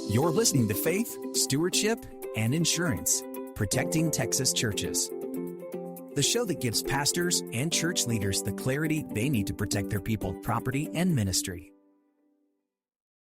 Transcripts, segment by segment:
You're listening to Faith, Stewardship, and Insurance, Protecting Texas Churches. The show that gives pastors and church leaders the clarity they need to protect their people, property, and ministry.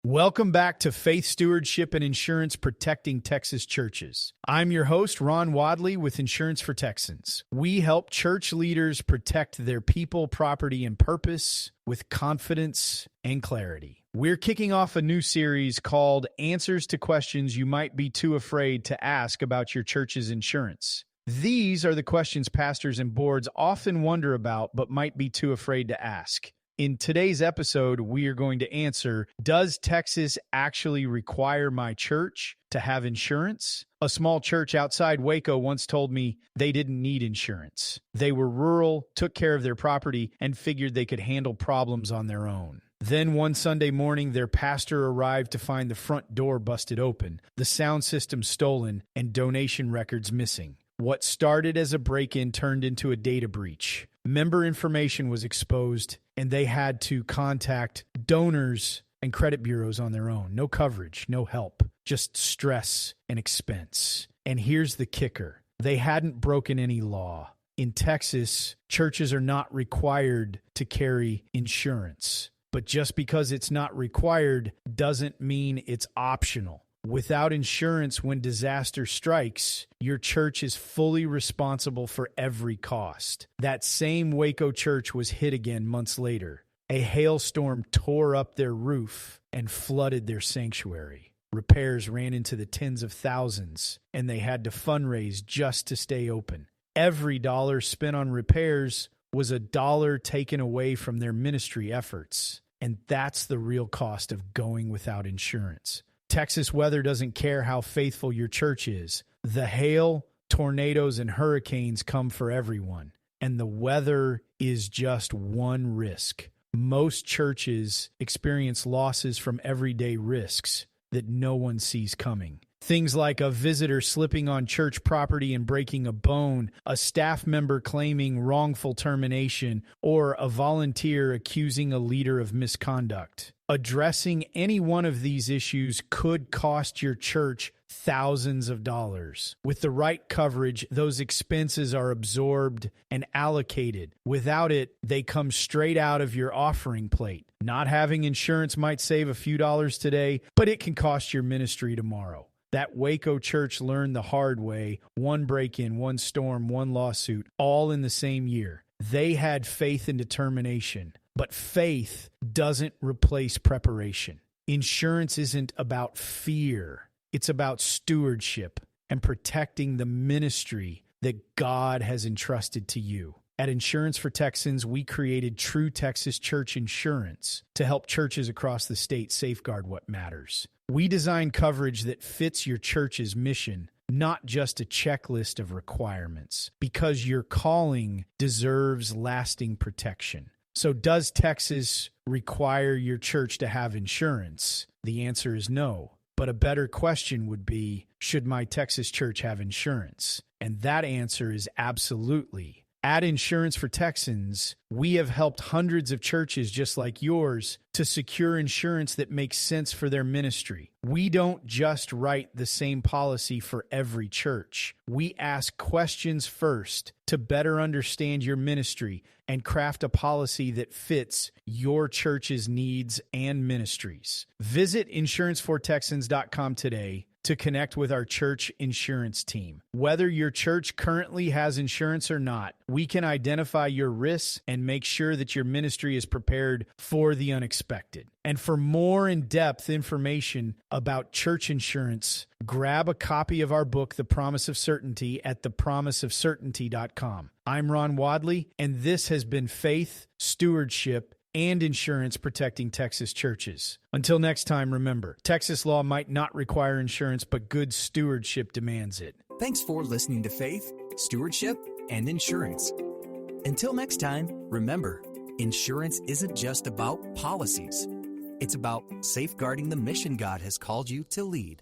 Welcome back to Faith, Stewardship, and Insurance, Protecting Texas Churches. I'm your host, Ron Wadley with Insurance For Texans. We help church leaders protect their people, property, and purpose with confidence and clarity. We're kicking off a new series called Answers to Questions You Might Be Too Afraid to Ask About Your Church's Insurance. These are the questions pastors and boards often wonder about but might be too afraid to ask. In today's episode, we are going to answer, does Texas actually require my church to have insurance? A small church outside Waco once told me they didn't need insurance. They were rural, took care of their property, and figured they could handle problems on their own. Then one Sunday morning, their pastor arrived to find the front door busted open, the sound system stolen, and donation records missing. What started as a break-in turned into a data breach. Member information was exposed, and they had to contact donors and credit bureaus on their own. No coverage, no help, just stress and expense. And here's the kicker. They hadn't broken any law. In Texas, churches are not required to carry insurance. But just because it's not required doesn't mean it's optional. Without insurance, when disaster strikes, your church is fully responsible for every cost. That same Waco church was hit again months later. A hailstorm tore up their roof and flooded their sanctuary. Repairs ran into the tens of thousands, and they had to fundraise just to stay open. Every dollar spent on repairs was a dollar taken away from their ministry efforts. And that's the real cost of going without insurance. Texas weather doesn't care how faithful your church is. The hail, tornadoes, and hurricanes come for everyone. And the weather is just one risk. Most churches experience losses from everyday risks that no one sees coming. Things like a visitor slipping on church property and breaking a bone, a staff member claiming wrongful termination, or a volunteer accusing a leader of misconduct. Addressing any one of these issues could cost your church thousands of dollars. With the right coverage, those expenses are absorbed and allocated. Without it, they come straight out of your offering plate. Not having insurance might save a few dollars today, but it can cost your ministry tomorrow. That Waco church learned the hard way, one break-in, one storm, one lawsuit, all in the same year. They had faith and determination, but faith doesn't replace preparation. Insurance isn't about fear. It's about stewardship and protecting the ministry that God has entrusted to you. At Insurance for Texans, we created True Texas Church Insurance to help churches across the state safeguard what matters. We design coverage that fits your church's mission, not just a checklist of requirements, because your calling deserves lasting protection. So does Texas require your church to have insurance? The answer is no. But a better question would be, should my Texas church have insurance? And that answer is absolutely. At Insurance for Texans, we have helped hundreds of churches just like yours to secure insurance that makes sense for their ministry. We don't just write the same policy for every church. We ask questions first to better understand your ministry and craft a policy that fits your church's needs and ministries. Visit insurancefortexans.com today to connect with our church insurance team. Whether your church currently has insurance or not, we can identify your risks and make sure that your ministry is prepared for the unexpected. And for more in-depth information about church insurance, grab a copy of our book, The Promise of Certainty, at thepromiseofcertainty.com. I'm Ron Wadley, and this has been Faith, Stewardship, and Insurance Protecting Texas Churches. Until next time, remember, Texas law might not require insurance, but good stewardship demands it. Thanks for listening to Faith, Stewardship, and Insurance. Until next time, remember, insurance isn't just about policies. It's about safeguarding the mission God has called you to lead.